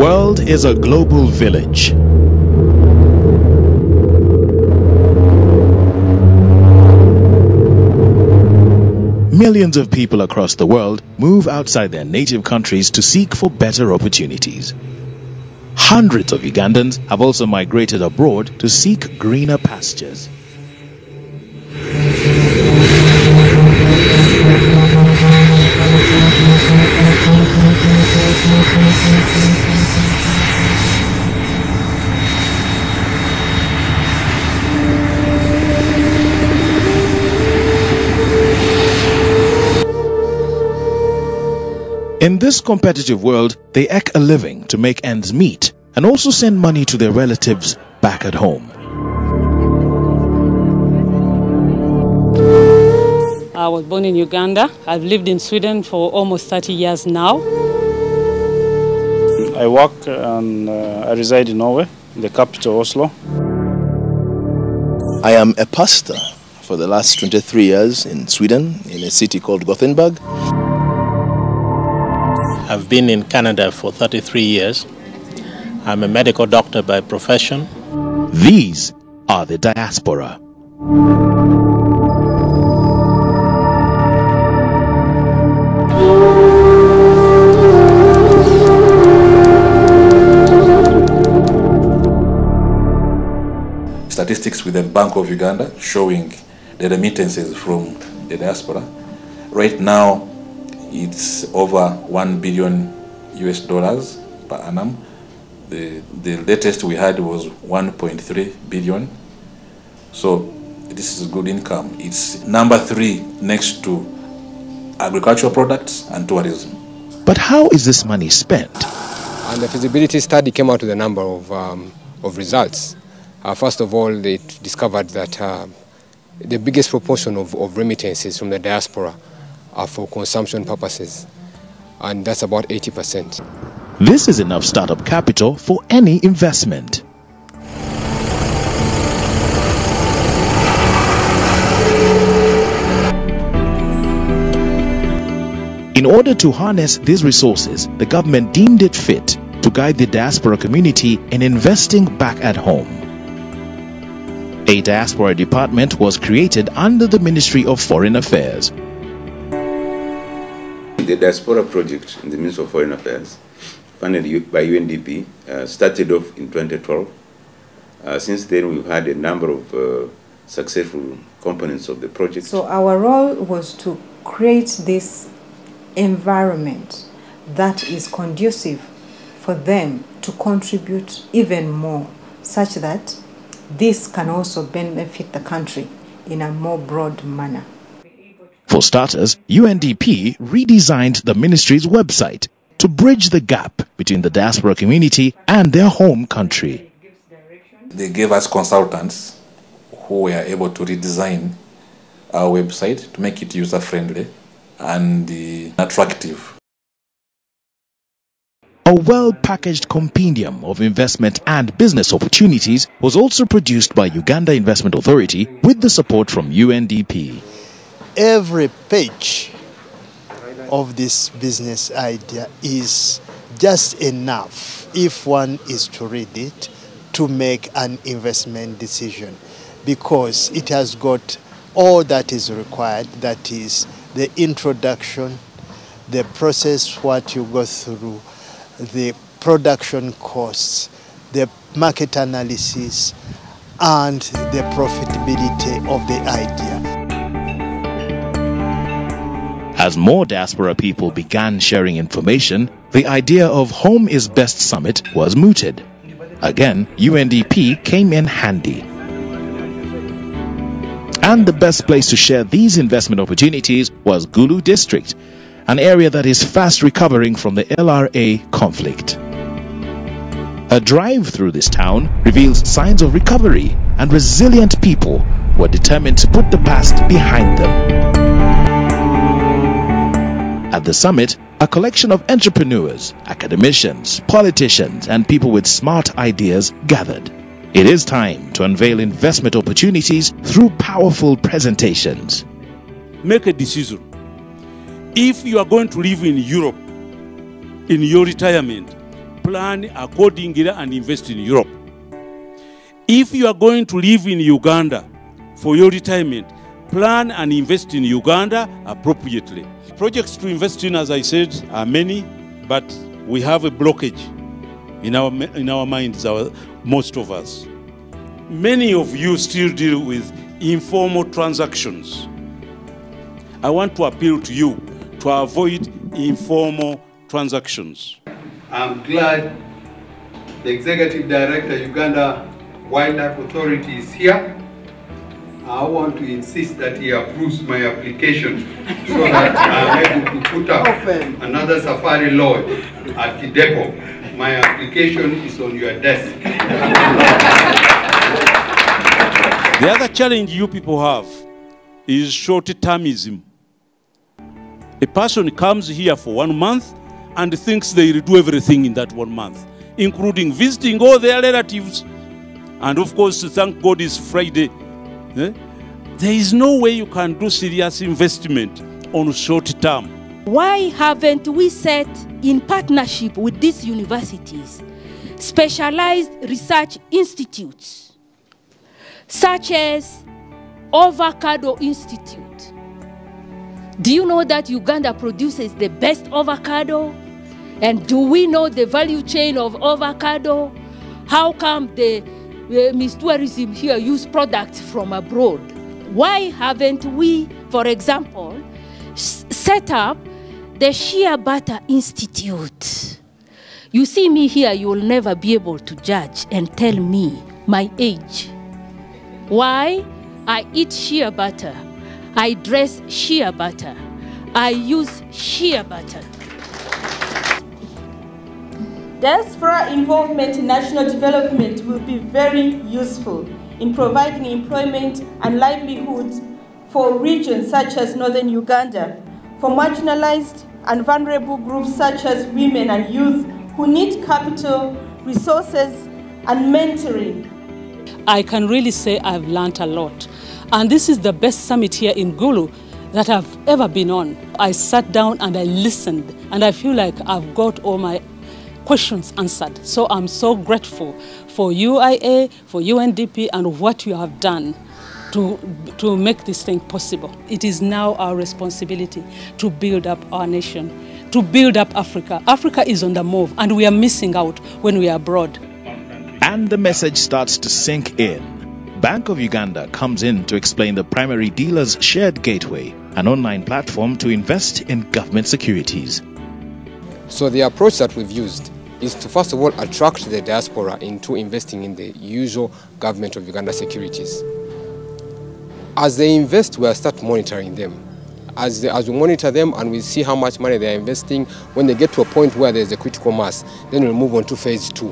world is a global village. Millions of people across the world move outside their native countries to seek for better opportunities. Hundreds of Ugandans have also migrated abroad to seek greener pastures. In this competitive world, they eke a living to make ends meet and also send money to their relatives back at home. I was born in Uganda. I've lived in Sweden for almost 30 years now. I work and I reside in Norway, the capital Oslo. I am a pastor for the last 23 years in Sweden, in a city called Gothenburg. I've been in Canada for 33 years. I'm a medical doctor by profession. These are the Diaspora. Statistics with the Bank of Uganda showing the remittances from the diaspora. Right now, it's over $1 billion per annum. The latest we had was 1.3 billion. So this is good income. It's number 3 next to agricultural products and tourism. But how is this money spent? And the feasibility study came out with a number of results. First of all, they discovered that the biggest proportion of remittances from the diaspora are for consumption purposes, and that's about 80%. This is enough startup capital for any investment. In order to harness these resources, the government deemed it fit to guide the diaspora community in investing back at home. A diaspora department was created under the Ministry of Foreign Affairs. The Diaspora project in the Ministry of Foreign Affairs, funded by UNDP, started off in 2012. Since then, we've had a number of successful components of the project. So our role was to create this environment that is conducive for them to contribute even more, such that this can also benefit the country in a more broad manner. For starters, UNDP redesigned the ministry's website to bridge the gap between the diaspora community and their home country. They gave us consultants who were able to redesign our website to make it user-friendly and attractive. A well-packaged compendium of investment and business opportunities was also produced by Uganda Investment Authority with the support from UNDP. Every page of this business idea is just enough, if one is to read it, to make an investment decision, because it has got all that is required, that is the introduction, the process, what you go through, the production costs, the market analysis, and the profitability of the idea. As more diaspora people began sharing information, the idea of Home is Best Summit was mooted. Again, UNDP came in handy. And the best place to share these investment opportunities was Gulu District, an area that is fast recovering from the LRA conflict. A drive through this town reveals signs of recovery and resilient people who are determined to put the past behind them. At the summit, a collection of entrepreneurs, academicians, politicians, and people with smart ideas gathered. It is time to unveil investment opportunities through powerful presentations. Make a decision. If you are going to live in Europe in your retirement, plan accordingly and invest in Europe. If you are going to live in Uganda for your retirement, plan and invest in Uganda appropriately. Projects to invest in, as I said, are many, but we have a blockage in our minds, most of us. Many of you still deal with informal transactions. I want to appeal to you to avoid informal transactions. I'm glad the Executive Director, Uganda Wildlife Authority, is here. I want to insist that he approves my application so that I'm able to put up another safari lodge at the depot. My application is on your desk. The other challenge you people have is short-termism. A person comes here for 1 month and thinks they will do everything in that 1 month, including visiting all their relatives. And of course, thank God it's Friday. There is no way you can do serious investment on short term. Why haven't we set in partnership with these universities specialized research institutes, such as Avocado Institute? Do you know that Uganda produces the best avocado? And do we know the value chain of avocado? How come the Miss Tourism here use products from abroad? Why haven't we, for example, set up the Shea Butter Institute? You see me here, you will never be able to judge and tell me my age. Why? I eat shea butter. I dress shea butter. I use shea butter. Diaspora involvement in national development will be very useful in providing employment and livelihoods for regions such as northern Uganda, for marginalized and vulnerable groups such as women and youth who need capital, resources, and mentoring. I can really say I've learned a lot. And this is the best summit here in Gulu that I've ever been on. I sat down and I listened, and I feel like I've got all my questions answered. So I'm so grateful for UIA, for UNDP, and what you have done to make this thing possible. It is now our responsibility to build up our nation, to build up Africa. Africa is on the move, and we are missing out when we are abroad. And the message starts to sink in. Bank of Uganda comes in to explain the primary dealer's shared gateway, an online platform to invest in government securities. So the approach that we've used is to first of all attract the diaspora into investing in the usual government of Uganda securities. As they invest, we'll start monitoring them. As we monitor them and we see how much money they're investing, when they get to a point where there's a critical mass, then we'll move on to phase 2,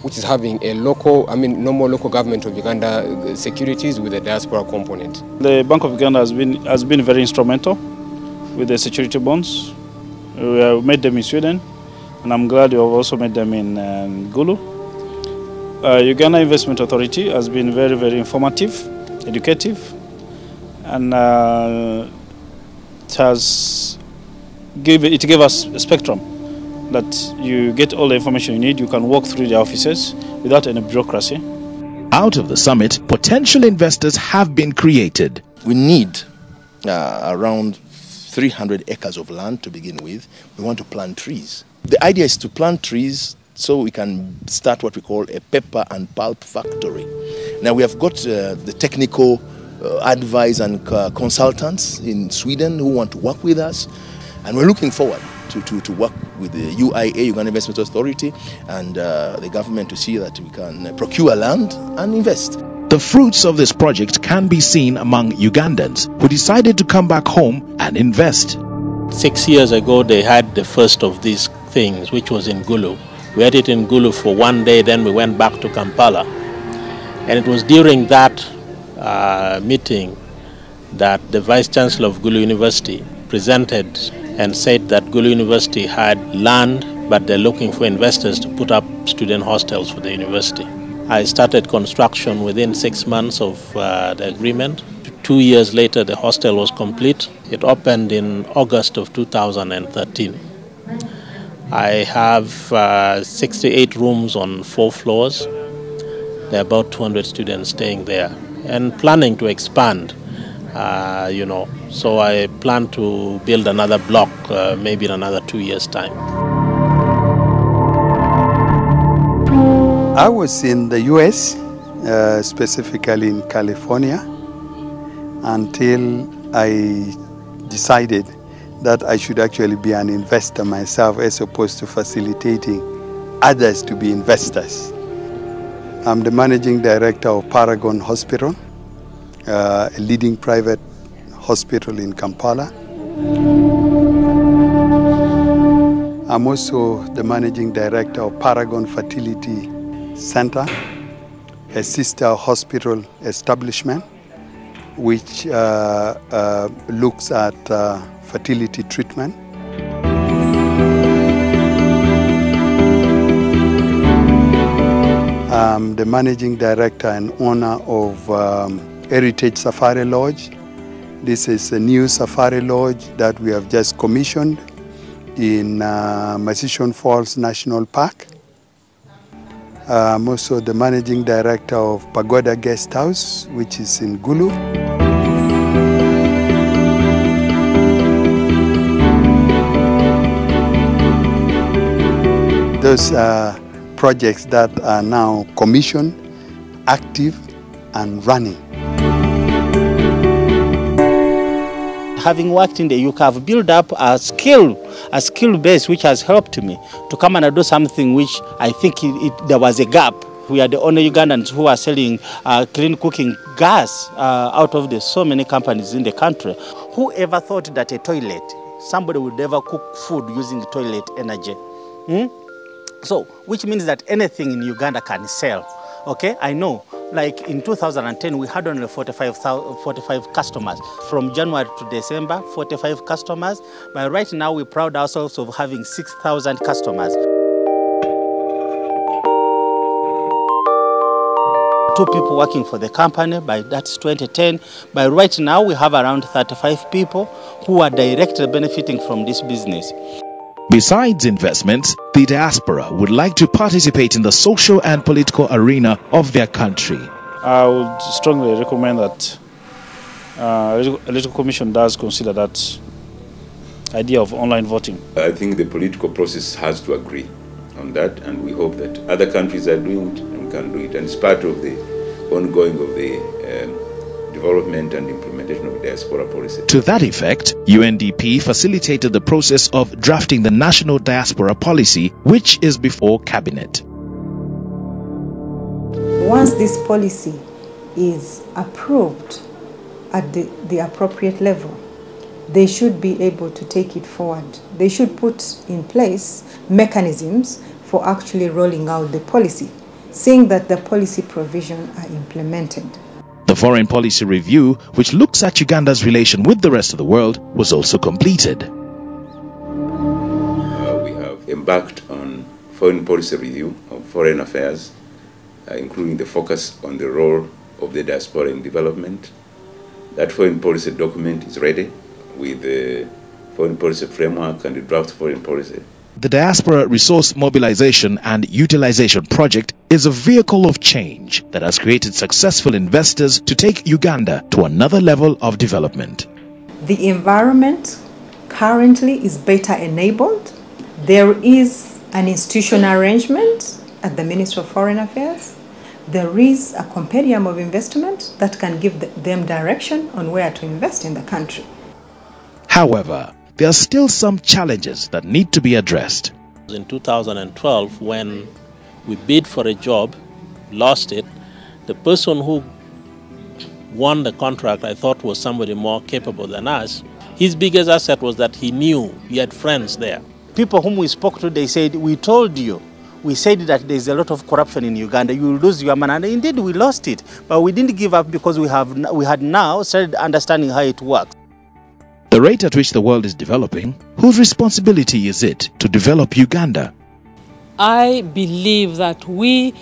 which is having a normal local government of Uganda securities with a diaspora component. The Bank of Uganda has been very instrumental with the security bonds. We have made them in Sweden, and I'm glad you have also made them in Gulu. Uganda Investment Authority has been very, very informative, educative, and it gave us a spectrum that you get all the information you need. You can walk through the offices without any bureaucracy. Out of the summit, potential investors have been created. We need around 300 acres of land to begin with. We want to plant trees. The idea is to plant trees so we can start what we call a paper and pulp factory. Now we have got the technical advice and consultants in Sweden who want to work with us, and we're looking forward to work with the UIA, Uganda Investment Authority, and the government to see that we can procure land and invest. The fruits of this project can be seen among Ugandans who decided to come back home and invest. 6 years ago, they had the first of these things, which was in Gulu. We had it in Gulu for 1 day, then we went back to Kampala. And it was during that meeting that the Vice Chancellor of Gulu University presented and said that Gulu University had land, but they're looking for investors to put up student hostels for the university. I started construction within 6 months of the agreement. 2 years later, the hostel was complete. It opened in August of 2013. I have 68 rooms on 4 floors. There are about 200 students staying there and planning to expand, So I plan to build another block maybe in another 2 years' time. I was in the US, specifically in California, until I decided that I should actually be an investor myself as opposed to facilitating others to be investors. I'm the managing director of Paragon Hospital, a leading private hospital in Kampala. I'm also the managing director of Paragon Fertility Center, a sister hospital establishment which looks at fertility treatment. I'm the managing director and owner of Heritage Safari Lodge. This is a new safari lodge that we have just commissioned in Musician Falls National Park. I'm also the managing director of Pagoda Guest House, which is in Gulu. Those are projects that are now commissioned, active, and running. Having worked in the UK, I've built up a skill base which has helped me to come and do something which I think there was a gap. We are the only Ugandans who are selling clean cooking gas out of the so many companies in the country. Whoever thought that a toilet, somebody would ever cook food using toilet energy? So, which means that anything in Uganda can sell. Okay, I know. Like in 2010, we had only 45 customers. From January to December, 45 customers. But right now, we're proud ourselves of having 6,000 customers. 2 people working for the company, that's 2010. But right now, we have around 35 people who are directly benefiting from this business. Besides investments, the diaspora would like to participate in the social and political arena of their country. I would strongly recommend that Electoral Commission does consider that idea of online voting. I think the political process has to agree on that, and we hope that other countries are doing it and can do it. And it's part of the ongoing of the development and implementation of diaspora policy. To that effect, UNDP facilitated the process of drafting the National Diaspora Policy, which is before Cabinet. Once this policy is approved at the appropriate level, they should be able to take it forward. They should put in place mechanisms for actually rolling out the policy, seeing that the policy provisions are implemented. The Foreign Policy Review, which looks at Uganda's relation with the rest of the world, was also completed. We have embarked on Foreign Policy Review of Foreign Affairs, including the focus on the role of the diaspora in development. That foreign policy document is ready with the foreign policy framework and the draft foreign policy. The Diaspora Resource Mobilization and Utilization Project is a vehicle of change that has created successful investors to take Uganda to another level of development. The environment currently is better enabled. There is an institutional arrangement at the Ministry of Foreign Affairs. There is a compendium of investment that can give them direction on where to invest in the country. However, there are still some challenges that need to be addressed. In 2012, when we bid for a job, lost it, the person who won the contract I thought was somebody more capable than us. His biggest asset was that he knew he had friends there. People whom we spoke to, they said, we told you. We said that there's a lot of corruption in Uganda. You will lose your money. And indeed, we lost it. But we didn't give up because we had now started understanding how it works. The rate at which the world is developing, whose responsibility is it to develop Uganda? I believe that we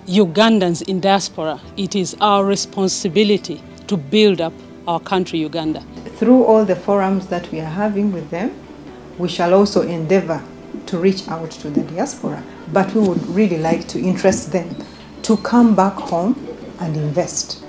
Ugandans in diaspora, it is our responsibility to build up our country, Uganda. Through all the forums that we are having with them, we shall also endeavor to reach out to the diaspora, but we would really like to interest them to come back home and invest.